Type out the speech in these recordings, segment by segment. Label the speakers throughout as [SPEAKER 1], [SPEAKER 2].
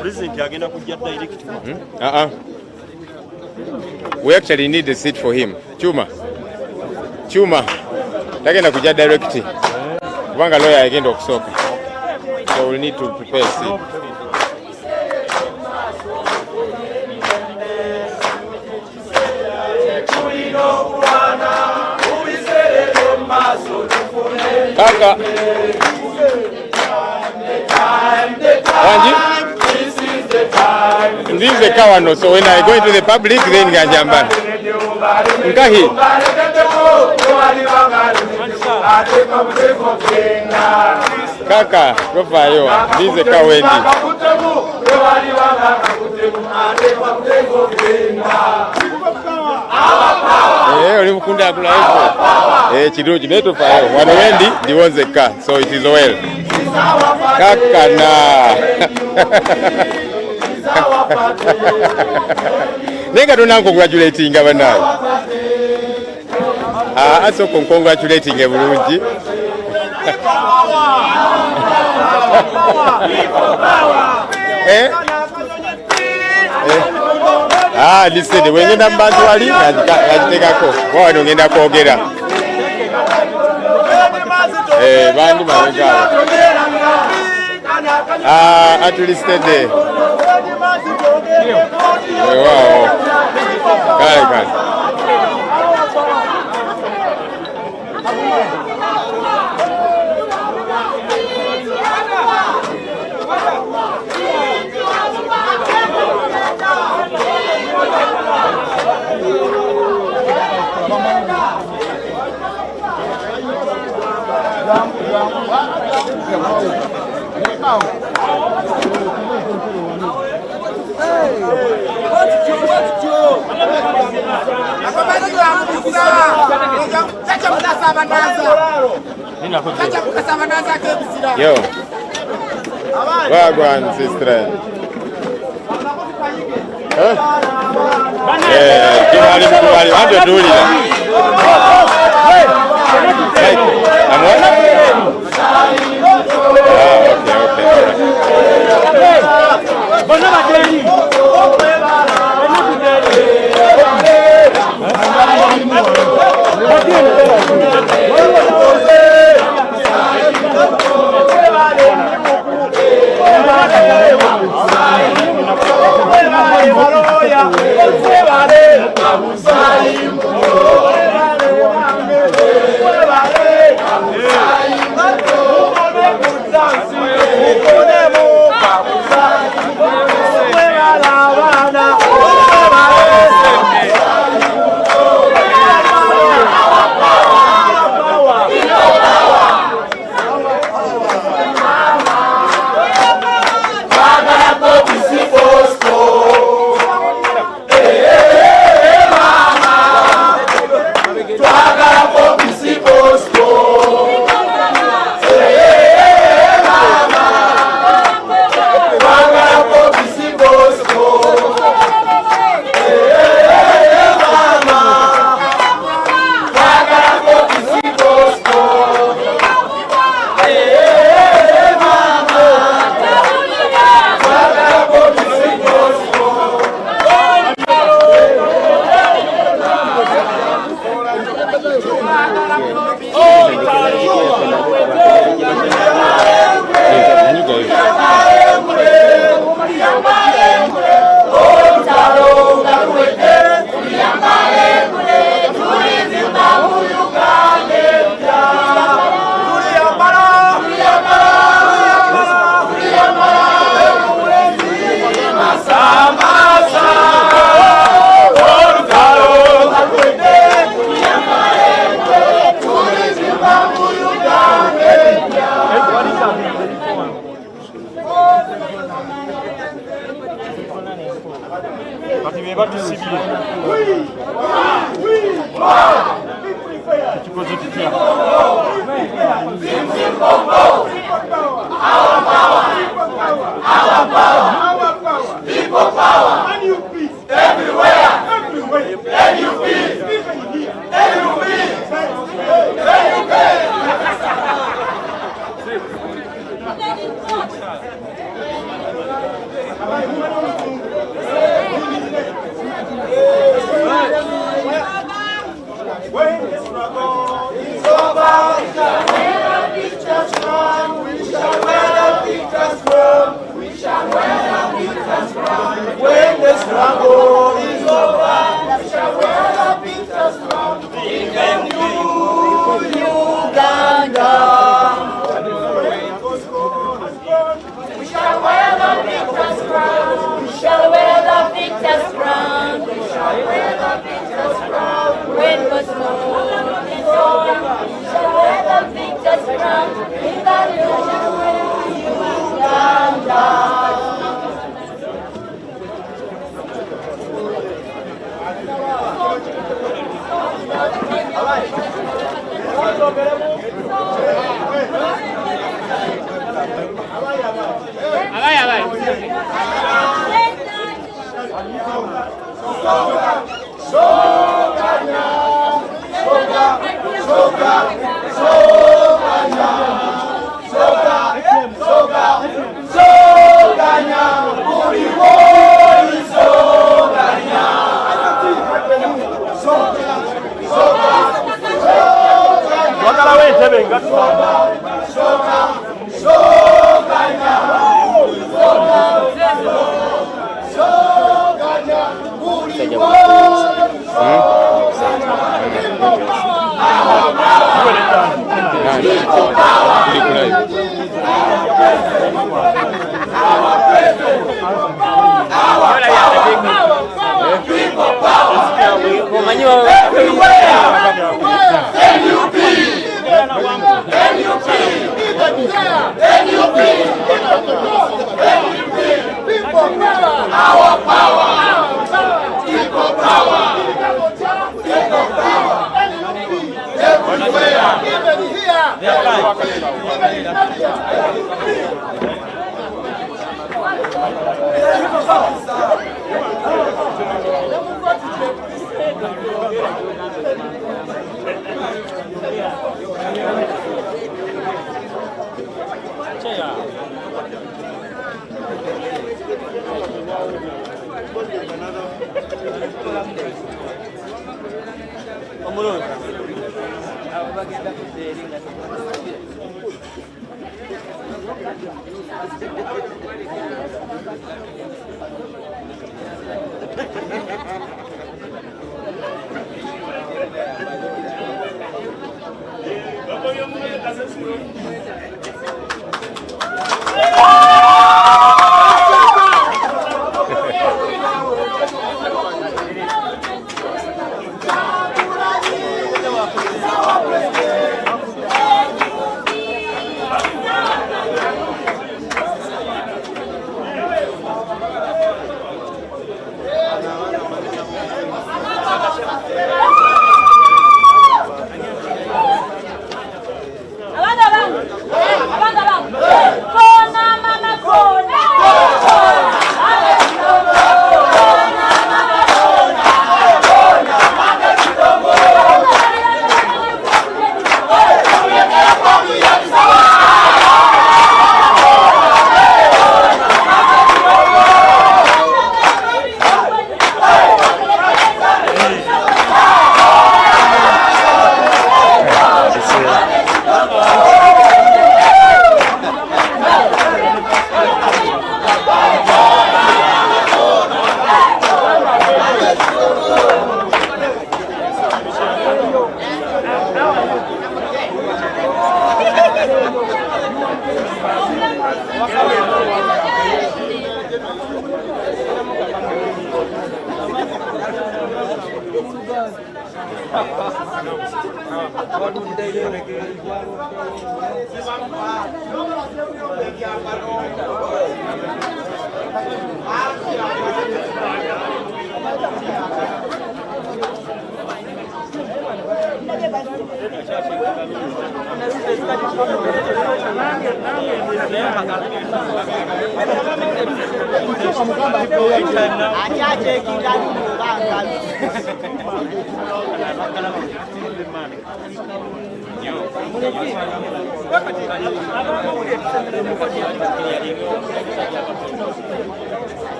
[SPEAKER 1] President agenda kujja direct.
[SPEAKER 2] We actually need a seat for him. Chuma. Tagenda kujja direct. Kubanga lawyer agenda okusoka. So we'll need to prepare a seat. Kaka. This is the Kawano, so when I go into the public, then Gajamba. Nkahi. Kaka, go for you. This is the Kawendi. Olimukunda kula hivyo. Chidoji neto fa yo. Wano wendi diwoze ka. So it is well. Kaka na. Nenga tuna congratulating abanayo. Aso congratulating ebulungi. Listen, when you have bad wali, you ngenda kwogera. Bandi mawega. At least today. Wow. Kale. Yo, wagwan sister. Kimali mkubali, wando duli.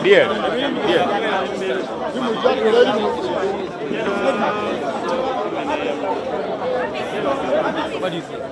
[SPEAKER 2] Dear.
[SPEAKER 3] What do you think?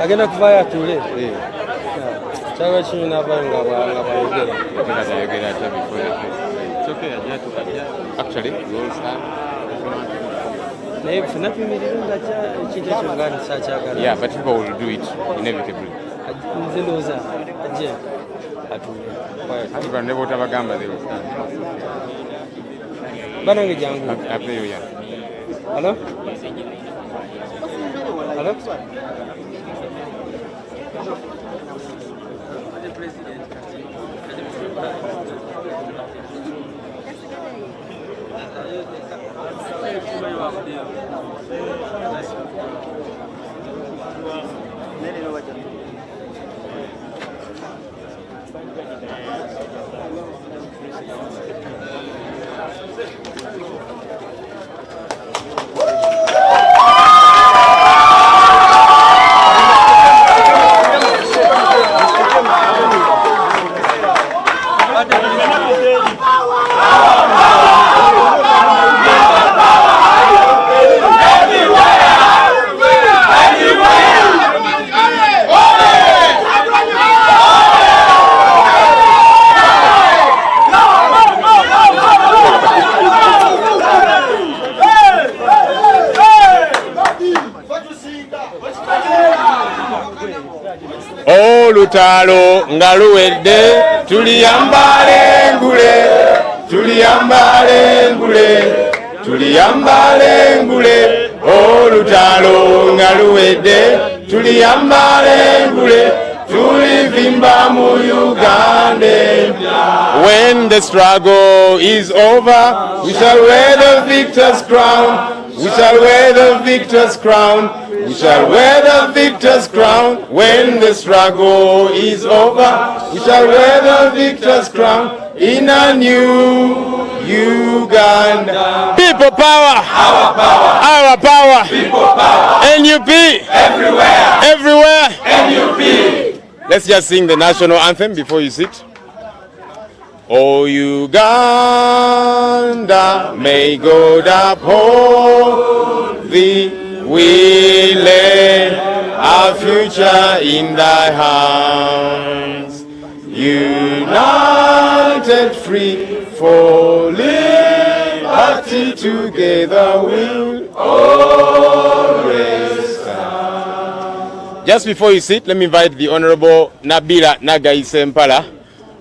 [SPEAKER 3] agenda kuvaayo atule kyaba kirina banga bayogera naye funapimirire nga ekintu ekyo nga nsakyagala.
[SPEAKER 2] Yeah, but people will do it inevitably.
[SPEAKER 3] Nze ndowooza ajje atule
[SPEAKER 2] Hata ne bota bagamba they will start.
[SPEAKER 3] banange jangu.
[SPEAKER 2] After you, yeah.
[SPEAKER 3] Hello? Hello?
[SPEAKER 2] Olutalo nga luwedde tuliyambale ngule olutalo nga luwedde tuliyambale ngule tulivimba mu Uganda. When the struggle is over, we shall wear the victor's crown. We shall wear the victor's crown. We shall wear the victor's crown. When the struggle is over, we shall wear the victor's crown in a new Uganda. People power. Our power. Our power. People power. NUP. Everywhere. Everywhere. NUP. Let's just sing the national anthem before you sit. Oh Uganda, may God uphold thee. We lay our future in thy hands. United, free, for liberty, together we'll always stand. Just before you sit, let me invite the Honorable Nabila Nagai Sempala,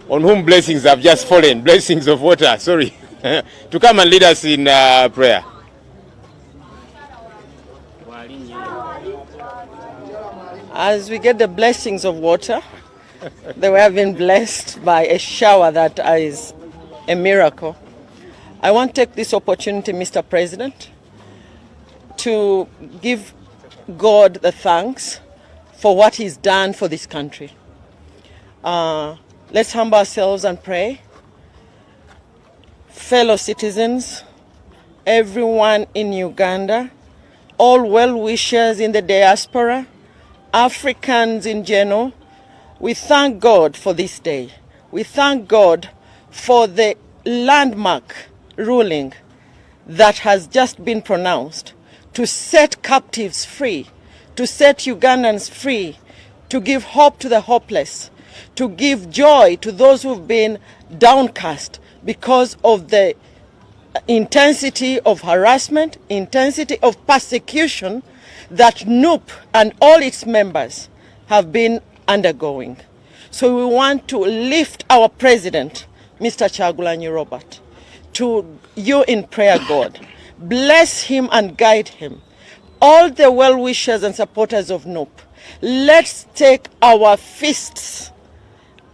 [SPEAKER 2] on whom blessings have just fallen, blessings of water, sorry, to come and lead us in prayer.
[SPEAKER 4] As we get the blessings of water, they have been blessed by a shower that is a miracle. I want to take this opportunity, Mr. President, to give God the thanks for what He's done for this country. Let's humble ourselves and pray. Fellow citizens, everyone in Uganda, all well-wishers in the diaspora, Africans in general, we thank God for this day. We thank God for the landmark ruling that has just been pronounced to set captives free, to set Ugandans free, to give hope to the hopeless, to give joy to those who've been downcast because of the intensity of harassment, intensity of persecution that NUP and all its members have been undergoing. So we want to lift our president, Mr. Kyagulanyi Robert, to you in prayer, God. Bless him and guide him. All the well-wishers and supporters of NUP, let's take our fists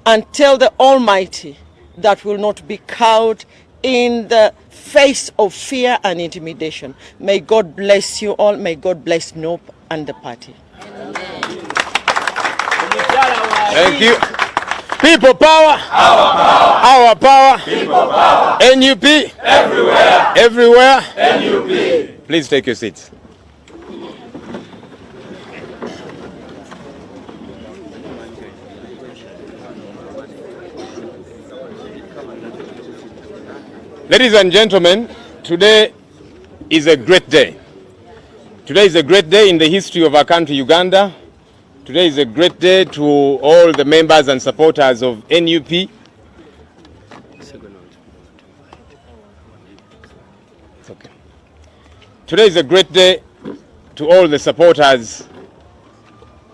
[SPEAKER 4] and tell the Almighty that will not be cowed in the face of fear and intimidation. May God bless you all. May God bless NUP and the party.
[SPEAKER 2] Thank you. People power. Our power. People power. NUP. Everywhere. Everywhere. NUP. Please take your seats. Ladies and gentlemen, today is a great day. Today is a great day in the history of our country, Uganda. Today is a great day to all the members and supporters of NUP. It's okay. Today is a great day to all the supporters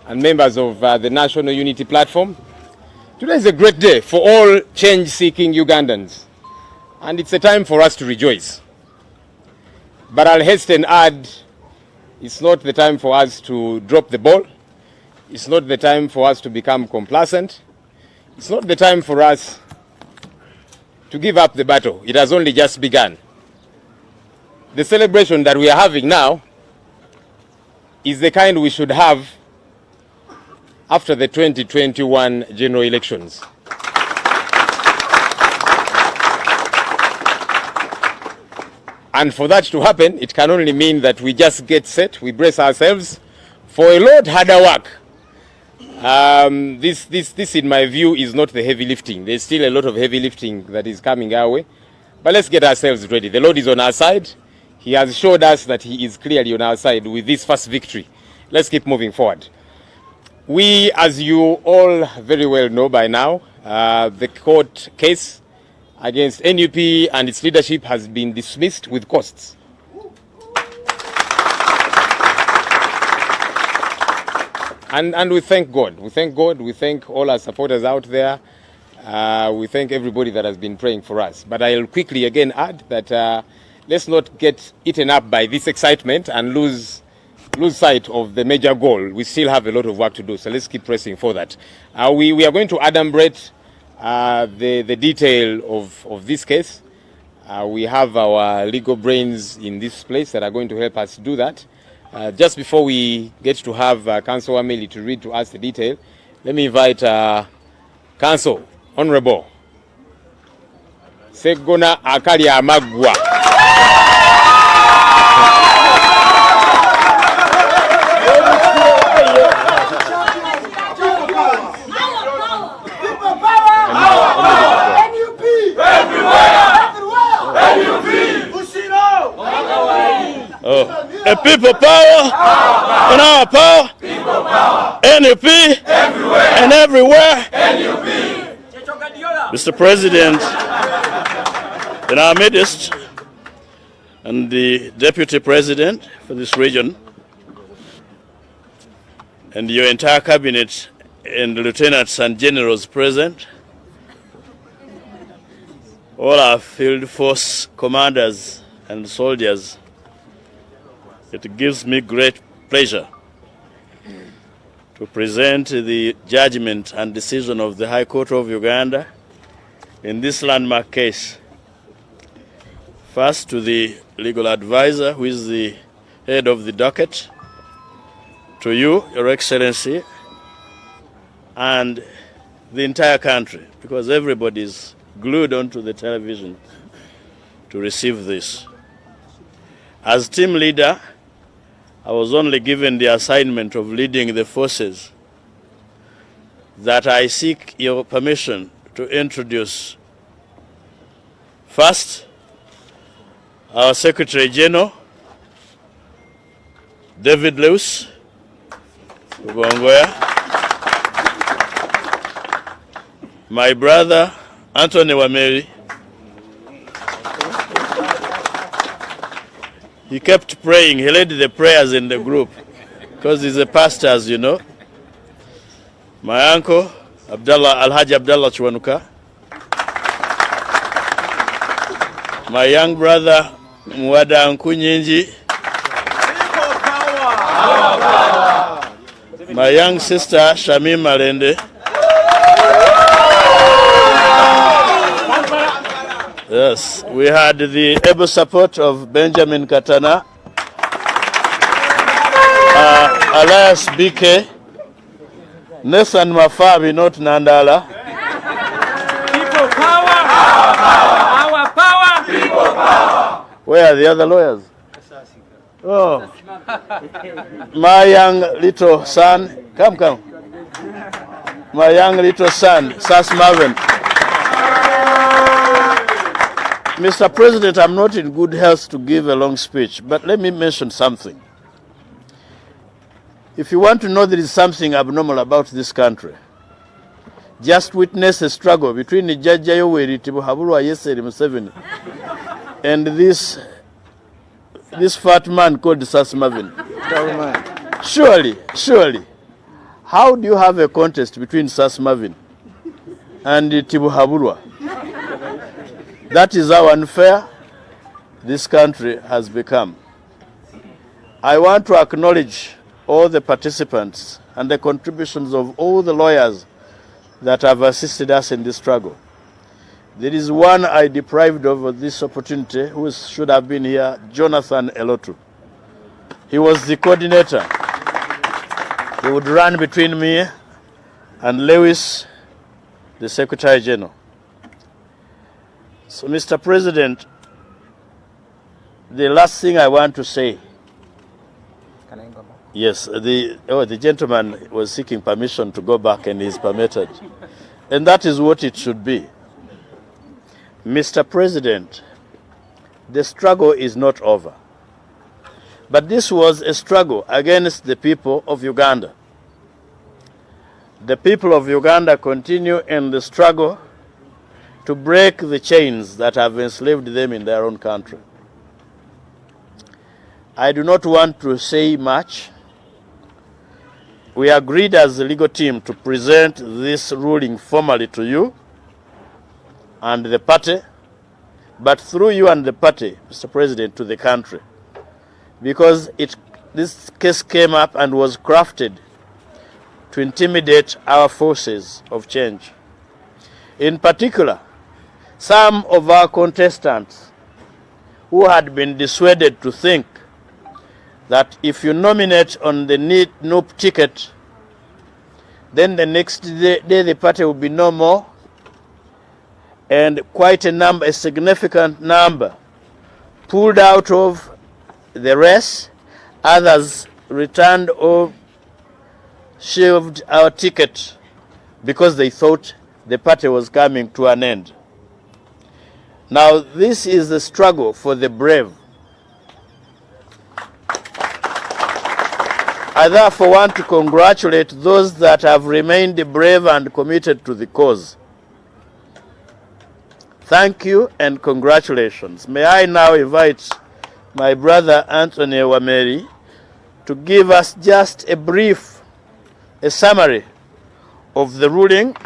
[SPEAKER 2] and members of the National Unity Platform. Today is a great day for all change-seeking Ugandans. And it's a time for us to rejoice. But I'll hasten add, it's not the time for us to drop the ball. It's not the time for us to become complacent. It's not the time for us to give up the battle. It has only just begun. The celebration that we are having now is the kind we should have after the 2021 general elections. And for that to happen, it can only mean that we just get set, we brace ourselves for a lot harder work. This, in my view, is not the heavy lifting. There's still a lot of heavy lifting that is coming our way. But let's get ourselves ready. The Lord is on our side. He has showed us that He is clearly on our side with this first victory. Let's keep moving forward. We, as you all very well know by now, the court case against NUP and its leadership has been dismissed with costs. And we thank God. We thank God. We thank all our supporters out there. We thank everybody that has been praying for us. But I'll quickly again add that let's not get eaten up by this excitement and lose sight of the major goal. We still have a lot of work to do, so let's keep pressing for that. We are going to adumbrate the detail of this case. We have our legal brains in this place that are going to help us do that. Just before we get to have Councillor Wameli to read to us the detail, let me invite Council Honourable Segona Akali Amagwa.
[SPEAKER 1] A people power, and our power, people power. NUP, everywhere, and everywhere. NUP. Mr. President, in our midst, and the Deputy President for this region, and your entire cabinet, and the lieutenants and generals present, all our field force commanders and soldiers, it gives me great pleasure to present the judgment and decision of the High Court of Uganda in this landmark case. First, to the legal advisor, who is the head of the docket, to you, Your Excellency, and the entire country, because everybody is glued onto the television to receive this. As team leader, I was only given the assignment of leading the forces that I seek your permission to introduce. First, our Secretary General, David Lewis, Ugongoya, my brother, Anthony Wameri. He kept praying. He led the prayers in the group because he's a pastor, as you know. My uncle, Alhaji Abdallah Chwanuka. My young brother, Mwada Nkunyinji. My young sister, Shamim Malende. Yes, we had the able support of Benjamin Katana, Elias BK, Nathan Mafabi, not Nandala.
[SPEAKER 3] People power! Our power! People power!
[SPEAKER 1] Where are the other lawyers? Oh, my young little son, come. My young little son, Sas Marvin. Mr. President, I'm not in good health to give a long speech, but let me mention something. If you want to know there is something abnormal about this country, just witness a struggle between the Judge Yoweri Tibuhaburwa Yeseri Museveni and this fat man called Sas Marvin. Surely, how do you have a contest between Sas Marvin and Tibuhaburwa? That is how unfair this country has become. I want to acknowledge all the participants and the contributions of all the lawyers that have assisted us in this struggle. There is one I deprived of this opportunity who should have been here, Jonathan Elotu. He was the coordinator. He would run between me and Lewis, the Secretary General. So, Mr. President, the last thing I want to say.
[SPEAKER 3] Can I go back?
[SPEAKER 1] Yes, the gentleman was seeking permission to go back and he's permitted. And that is what it should be. Mr. President, the struggle is not over. But this was a struggle against the people of Uganda. The people of Uganda continue in the struggle to break the chains that have enslaved them in their own country. I do not want to say much. We agreed as a legal team to present this ruling formally to you and the party, but through you and the party, Mr. President, to the country, because this case came up and was crafted to intimidate our forces of change. In particular, some of our contestants who had been dissuaded to think that if you nominate on the NUP ticket, then the next day the party will be no more, and quite a significant number pulled out of the race, others returned or shelved our ticket because they thought the party was coming to an end. Now, this is the struggle for the brave. I therefore want to congratulate those that have remained brave and committed to the cause. Thank you and congratulations. May I now invite my brother Anthony Wameri to give us just a summary of the ruling,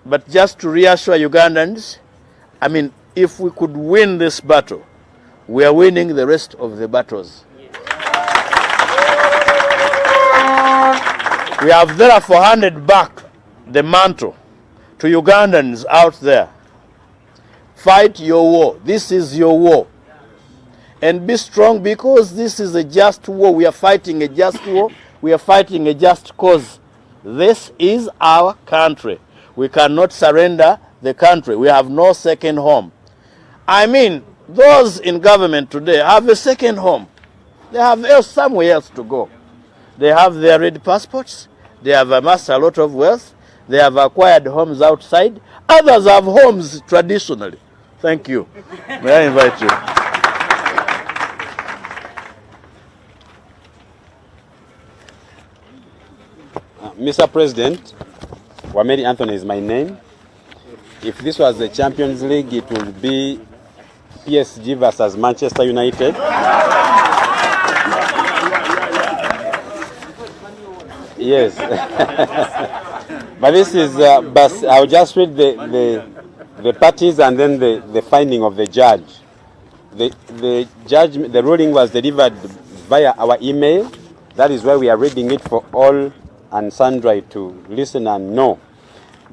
[SPEAKER 1] but just to reassure Ugandans, I mean, if we could win this battle, we are winning the rest of the battles. We have therefore handed back the mantle to Ugandans out there. Fight your war. This is your war. And be strong, because this is a just war. We are fighting a just war. We are fighting a just cause. This is our country. We cannot surrender the country. We have no second home. I mean, those in government today have a second home. They have somewhere else to go. They have their red passports. They have amassed a lot of wealth. They have acquired homes outside. Others have homes traditionally. Thank you. May I invite you?
[SPEAKER 2] Mr. President, Wameri Anthony is my name. If this was the Champions League, it would be PSG versus Manchester United. Yes. But this is, but I'll just read the parties and then the finding of the judge. The ruling was delivered via our email. That is why we are reading it for all and sundry to listen and know.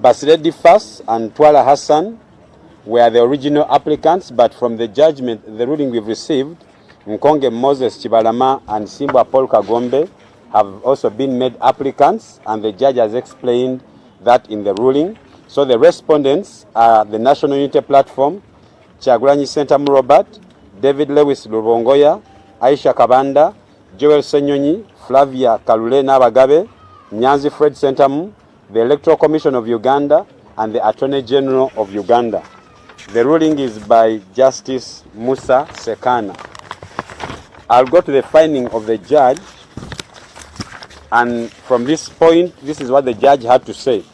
[SPEAKER 2] Basiredi First and Twala Hassan were the original applicants, but from the judgment, the ruling we've received, Nkonge Moses Chibalama and Simbwa Paul Kagombe have also been made applicants, and the judge has explained that in the ruling. So the respondents are the National Unity Platform, Kyagulanyi Sentamu Robert, David Lewis Lubongoya, Aisha Kabanda, Joel Senyonyi, Flavia Kalule Nabagabe, Nyanzi Fred Sentamu, the Electoral Commission of Uganda, and the Attorney General of Uganda. The ruling is by Justice Musa Sekana. I'll go to the finding of the judge, and from this point, this is what the judge had to say.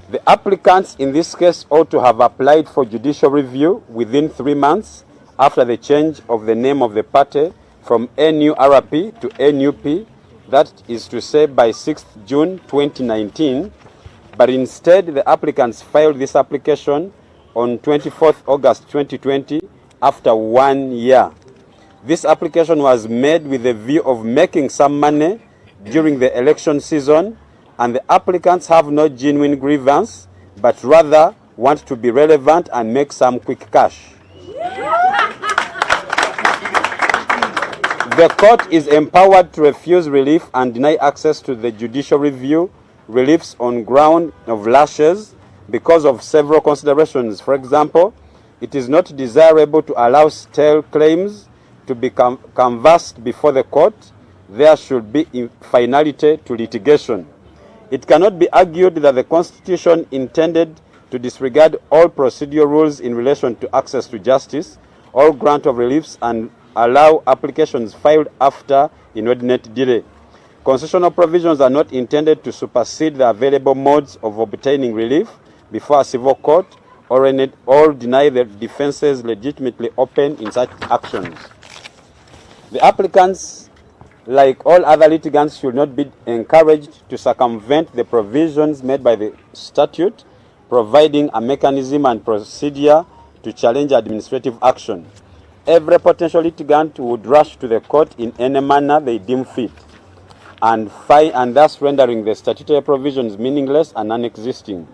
[SPEAKER 2] The applicants in this case ought to have applied for judicial review within 3 months after the change of the name of the party from NURP to NUP, that is to say by 6th June 2019, but instead the applicants filed this application on 24th August 2020 after 1 year. This application was made with the view of making some money during the election season, and the applicants have no genuine grievance, but rather want to be relevant and make some quick cash. The court is empowered to refuse relief and deny access to the judicial review reliefs on ground of lashes because of several considerations. For example, it is not desirable to allow stale claims to be canvassed before the court. There should be finality to litigation. It cannot be argued that the Constitution intended to disregard all procedural rules in relation to access to justice, all grant of reliefs, and allow applications filed after inordinate delay. Constitutional provisions are not intended to supersede the available modes of obtaining relief before a civil court or deny the defenses legitimately open in such actions. The applicants, like all other litigants, should not be encouraged to circumvent the provisions made by the statute, providing a mechanism and procedure to challenge administrative action. Every potential litigant would rush to the court in any manner they deem fit, and thus rendering the statutory provisions meaningless and non-existing.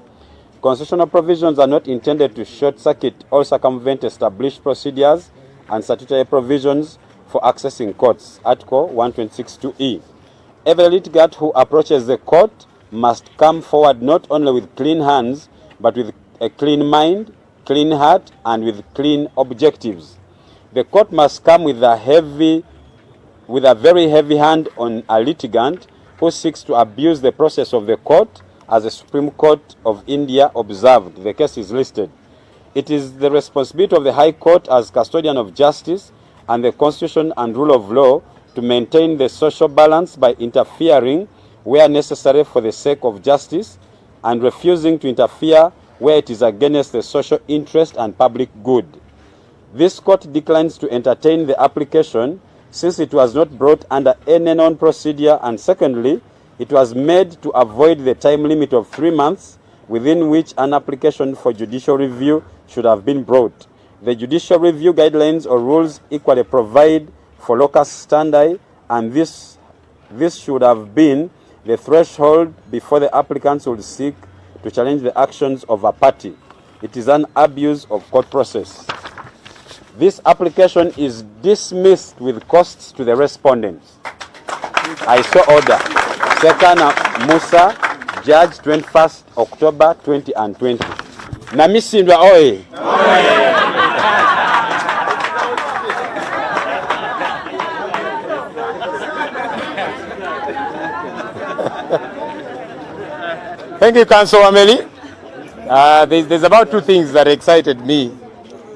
[SPEAKER 2] Constitutional provisions are not intended to short-circuit or circumvent established procedures and statutory provisions for accessing courts, Article 126(2)(e). Every litigant who approaches the court must come forward not only with clean hands, but with a clean mind, clean heart, and with clean objectives. The court must come with a very heavy hand on a litigant who seeks to abuse the process of the court, as the Supreme Court of India observed. The case is listed. It is the responsibility of the High Court as custodian of justice and the Constitution and rule of law to maintain the social balance by interfering where necessary for the sake of justice and refusing to interfere where it is against the social interest and public good. This court declines to entertain the application since it was not brought under any known procedure, and secondly, it was made to avoid the time limit of 3 months within which an application for judicial review should have been brought. The judicial review guidelines or rules equally provide for locus standi, and this should have been the threshold before the applicants would seek to challenge the actions of a party. It is an abuse of court process. This application is dismissed with costs to the respondents. I so order. Sekana Musa Judge, 21st October 2020. Namisindwa oye. Thank you, Councillor Wameli. There's about two things that excited me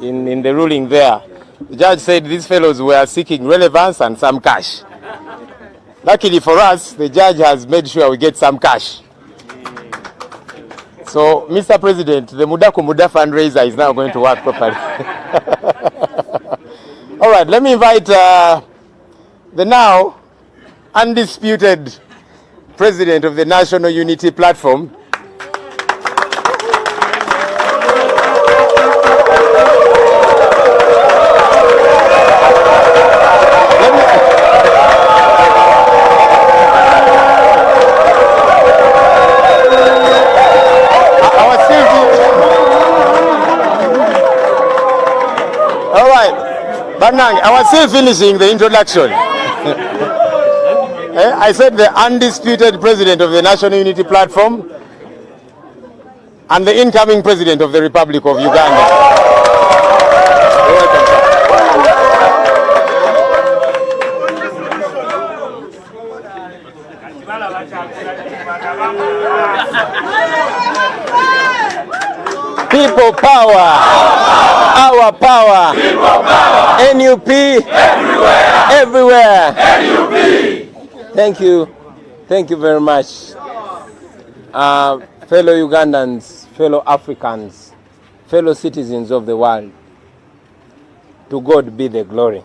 [SPEAKER 2] in the ruling there. The judge said these fellows were seeking relevance and some cash. Luckily for us, the judge has made sure we get some cash. So, Mr. President, the Muda Kumuda fundraiser is now going to work properly. All right, let me invite the now undisputed President of the National Unity Platform, I was still finishing the introduction. I said the undisputed President of the National Unity Platform and the incoming President of the Republic of Uganda. You're welcome, sir. People power. Our power. People power. NUP. Everywhere. NUP. Thank you. Thank you very much. Fellow Ugandans, fellow Africans, fellow citizens of the world, to God be the glory.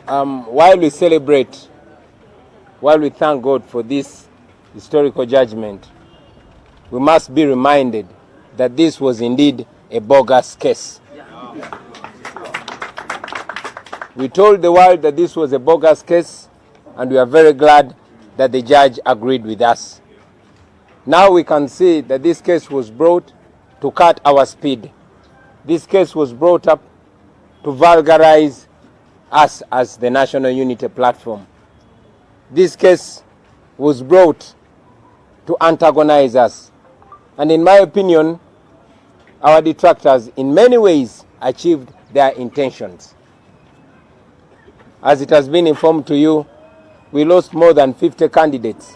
[SPEAKER 2] While we celebrate, while we thank God for this historical judgment, we must be reminded that this was indeed a bogus case. We told the world that this was a bogus case, and we are very glad that the judge agreed with us. Now we can see that this case was brought to cut our speed. This case was brought up to vulgarize us as the National Unity Platform. This case was brought to antagonize us. And in my opinion, our detractors in many ways achieved their intentions. As it has been informed to you, we lost more than 50 candidates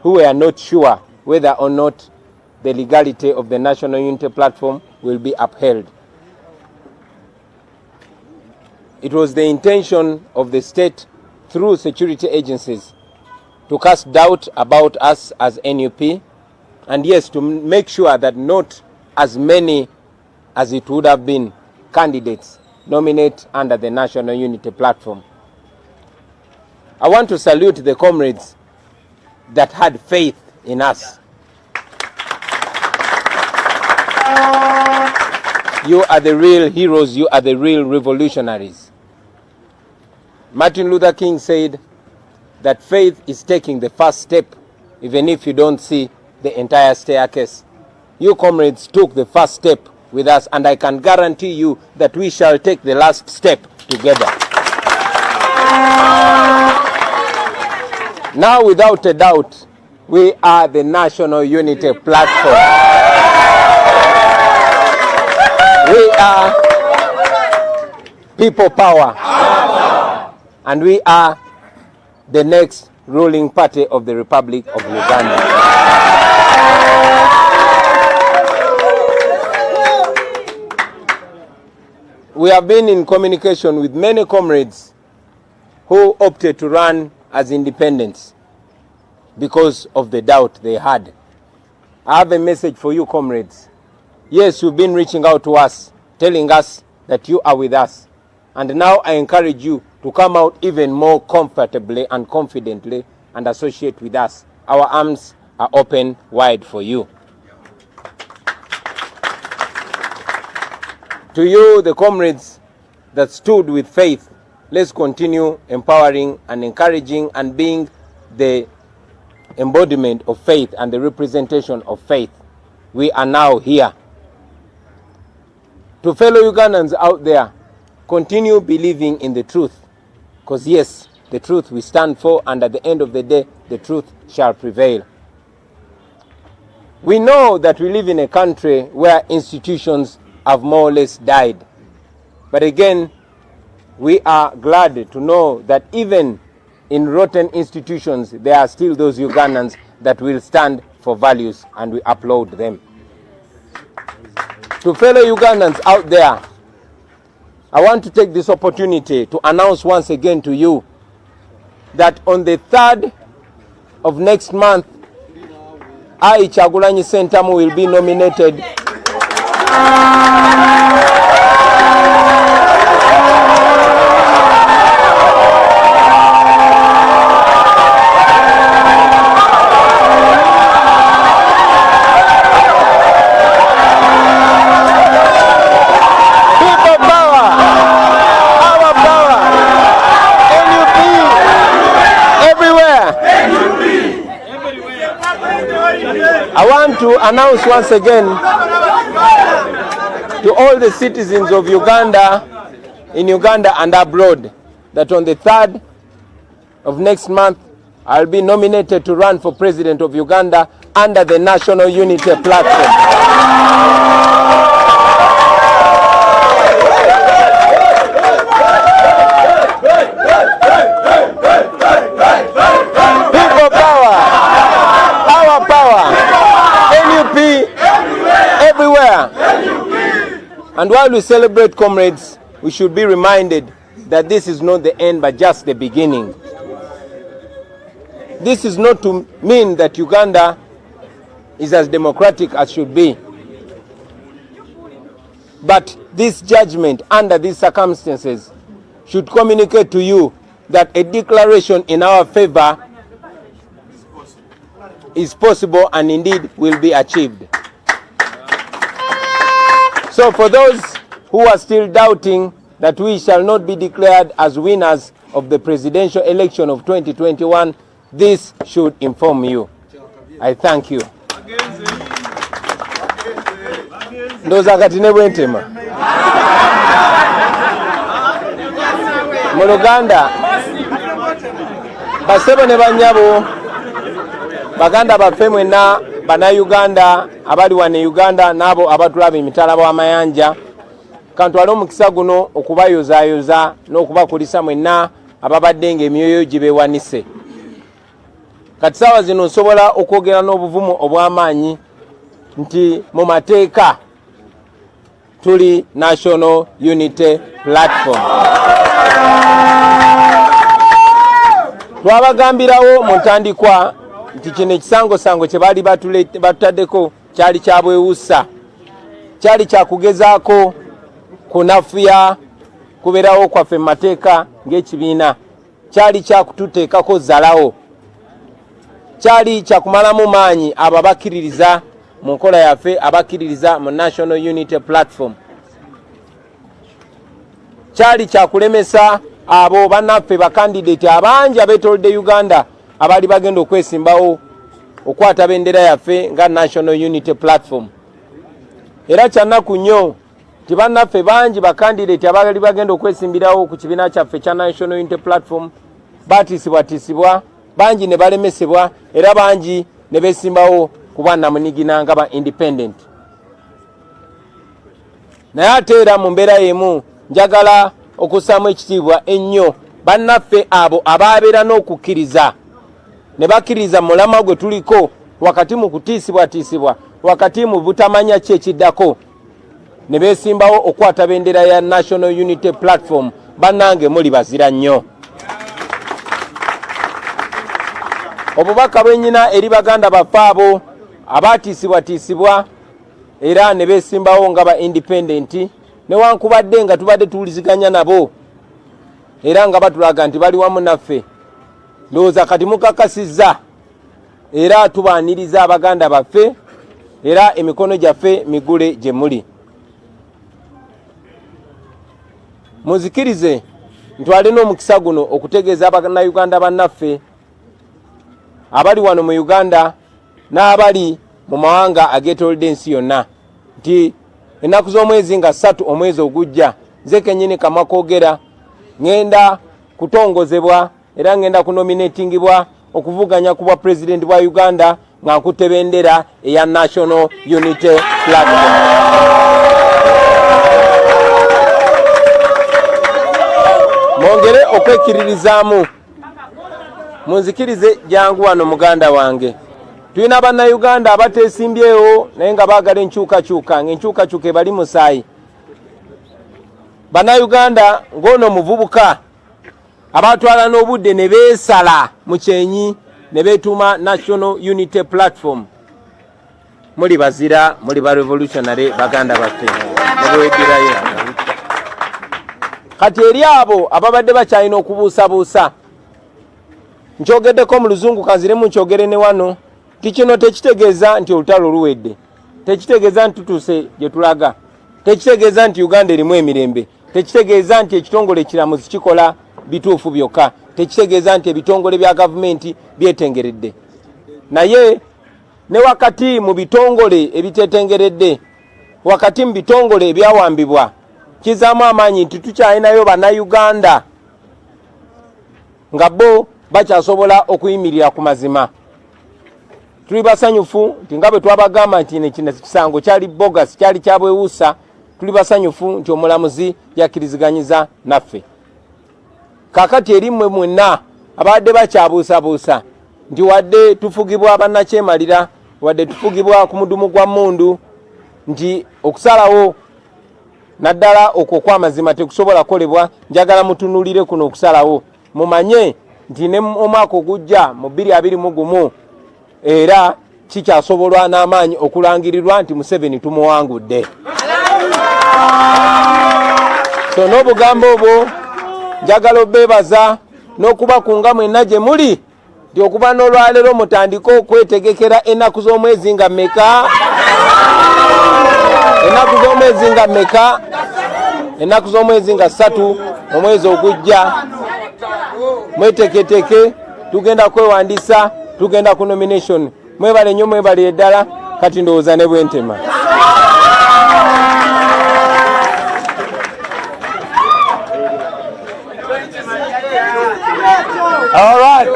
[SPEAKER 2] who were not sure whether or not the legality of the National Unity Platform will be upheld. It was the intention of the state through security agencies to cast doubt about us as NUP, and yes, to make sure that not as many as it would have been candidates nominate under the National Unity Platform. I want to salute the comrades that had faith in us. You are the real heroes, you are the real revolutionaries. Martin Luther King said that faith is taking the first step, even if you don't see the entire staircase. You comrades took the first step with us, and I can guarantee you that we shall take the last step together. Now, without a doubt, we are the National Unity Platform. We are people power. And we are the next ruling party of the Republic of Uganda. We have been in communication with many comrades who opted to run as independents because of the doubt they had. I have a message for you, comrades. Yes, you've been reaching out to us, telling us that you are with us. And now I encourage you to come out even more comfortably and confidently and associate with us. Our arms are open wide for you. To you, the comrades that stood with faith, let's continue empowering and encouraging and being the embodiment of faith and the representation of faith. We are now here. To fellow Ugandans out there, continue believing in the truth. Because yes, the truth we stand for, and at the end of the day, the truth shall prevail. We know that we live in a country where institutions have more or less died. But again, we are glad to know that even in rotten institutions, there are still those Ugandans that will stand for values, and we applaud them. To fellow Ugandans out there, I want to take this opportunity to announce once again to you that on the 3rd of next month, I, Kyagulanyi Sentamu, will be nominated to announce once again to all the citizens of Uganda, in Uganda and abroad, that on the 3rd of next month, I'll be nominated to run for President of Uganda under the National Unity Platform. People power, our power. NUP everywhere. And while we celebrate, comrades, we should be reminded that this is not the end but just the beginning. This is not to mean that Uganda is as democratic as should be. But this judgment under these circumstances should communicate to you that a declaration in our favor is possible and indeed will be achieved. So for those who are still doubting that we shall not be declared as winners of the presidential election of 2021, this should inform you. I thank you. Ndoza katine bwentema. Mu Luganda basebo ne banyabo baganda baffe mwenna bannayuganda abali wano Uganda n'abo abatulaba emitala w'amayanja kantwala omukisa guno okubayozaayoza n'okubakulisa mwenna ababadde ng'emyoyo gye beewanise. Kati saawa zino nsobola okwogera n'obuvumu obw'amaanyi nti mu mateeka tuli National Unity Platform. Twabagambirawo mu ntandikwa nti kino ekisangosango kye baali batutaddeko kyali kya bwewussa, kyali kyakugezaako kunafuya kubeerawo kwaffe mu mateeka ng'ekibiina, kyali kyakututeekako zalawo, kyali kyakumalamu maanyi abo abakkiririza mu nkola yaffe, abakkiririza mu National Unity Platform, kyali kyakulemesa abo bannaffe bakandidate abangi abeetolodde Uganda abali bagenda okwesimbawo okwata bendera yaffe nga National Unity Platform. Era kyannaku nnyo nti bannaffe bangi bakandidate abali bagenda okwesimbirawo ku kibiina kyaffe kya National Unity Platform batiisibwatiisibwa, bangi ne balemesebwa, era bangi ne beesimbawo ku bwannamunigina nga ba independent. Naye ate era mu mbeera y'emu njagala okussaamu ekitiibwa ennyo bannaffe abo abaabeera n'okukkiriza ne bakkiriza mulama gwe tuliko wakati mu kutiisibwatiisibwa, wakati mu butamanya ki ekiddako, ne beesimbawo okwata bendera ya National Unity Platform. Bannange muli bazira nnyo. Obubaka bwennyina eri baganda baffe abo abaatiisibwatiisibwa era ne beesimbawo nga ba independent, newankubadde nga tubadde tuwuliziganya nabo era nga batulaga nti bali wamu naffe, ndowooza kati mukakasizza era tubaaniriza abaganda baffe era emikono gyaffe migule gye muli. Muzikirize ntwale n'omukisa guno okutegeeza abannayuganda bannaffe abali wano mu Uganda n'abali mu mawanga ageetoolodde ensi yonna nti ennaku z'omwezi nga 3 omwezi ogujja nze kennyini kamwa koogera ngenda kutongozebwa era ngenda kunominatingibwa okuvuganya ku bwa president bwa Uganda nga nkutte bendera eya National Unity Platform. Mwongere okwekiririzaamu munzikirize jangu wano muganda wange. Tuyina bannayuganda abateesimbyewo naye nga baagala enkyukakyuka ng'enkyukakyuka ebali musaayi. Bannayuganda ng'ono muvubuka abatwala n'obudde ne beesala mu kyenyi ne beetuuma National Unity Platform. Muli bazira, muli ba revolutionary baganda baffe ne beweddirayo. Kati eri abo ababadde bakyalina okubuusabuusa, nkyogeddeko mu luzungu kanziremu nkyogere ne wano, kino tekitegeeza nti olutalo luwedde, tekitegeeza nti tutuuse gye tulaga, tekitegeeza nti Uganda erimu emirembe, tekitegeeza nti ekitongole kiramuzi kikola bituufu byokka, tekitegeeza nti ebitongole bya gavumenti byetengeredde. Naye ne wakati mu bitongole ebitetengeredde, wakati mu bitongole ebyawambibwa, kizaamu amaanyi nti tukyalinayo bannayuganda nga bo bakyasobola okuyimirira ku mazima. Tuli basanyufu nti nga bwe twabagamba nti kino kisango kyali bogus, kyali kyabwewuusa, tuli basanyufu nti omulamuzi yakkiriziganyiza naffe. Kaakati eri mmwe mwenna abadde bakyabuusabuusa nti wadde tufugibwa bannakyemalira, wadde tufugibwa ku mudumu gwa mmundu, nti okusalawo naddala okwo kw'amazima tekusobola kolebwa, njagala mutunuulire kuno okusalawo. Mumanye nti ne omwaka ogujja mu 2021 era kikyasobolwa n'amaanyi okulangirirwa nti Museveni tumuwangudde. So n'obugambo obwo njagala obeebaza n'okubakunga mwenna gye muli nti okuba n'olwaleero mutandika okwetegekera ennaku z'omwezi nga mmeka? Ennaku z'omwezi nga mmeka? Ennaku z'omwezi nga 3 omwezi ogujja. Mweteketeke, tugenda kwewandiisa, tugenda ku nomination. Mwebale nnyo, mwebale eddala, kati ndowooza ne bwentema. All right.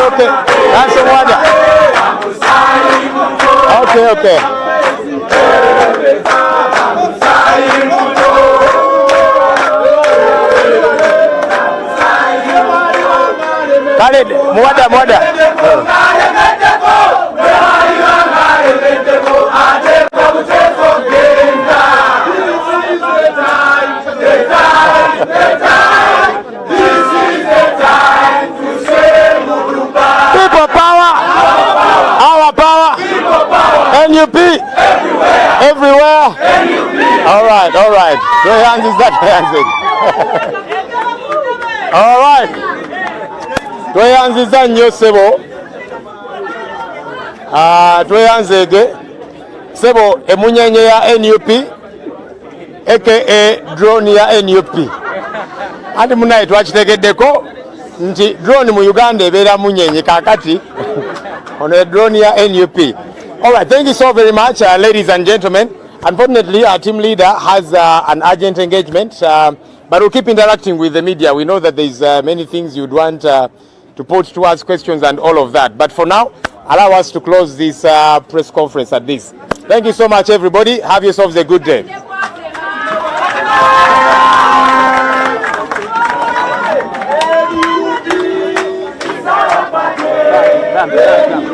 [SPEAKER 2] Okay. That's the one. Okay. Khalid, mwada. NUP everywhere. All right. Your hands is that hands. All right. Your hands is that new sebo. Your hands ege sebo emunyenye ya NUP aka drone ya NUP. Andi munaye twakitegeddeko nti drone mu Uganda ebeera munyenye kakati ono drone ya NUP. All right, thank you so very much, ladies and gentlemen. Unfortunately, our team leader has an urgent engagement, but we'll keep interacting with the media. We know that there's many things you'd want to put to us, questions and all of that. But for now, allow us to close this press conference at this. Thank you so much, everybody. Have yourselves a good day. Come.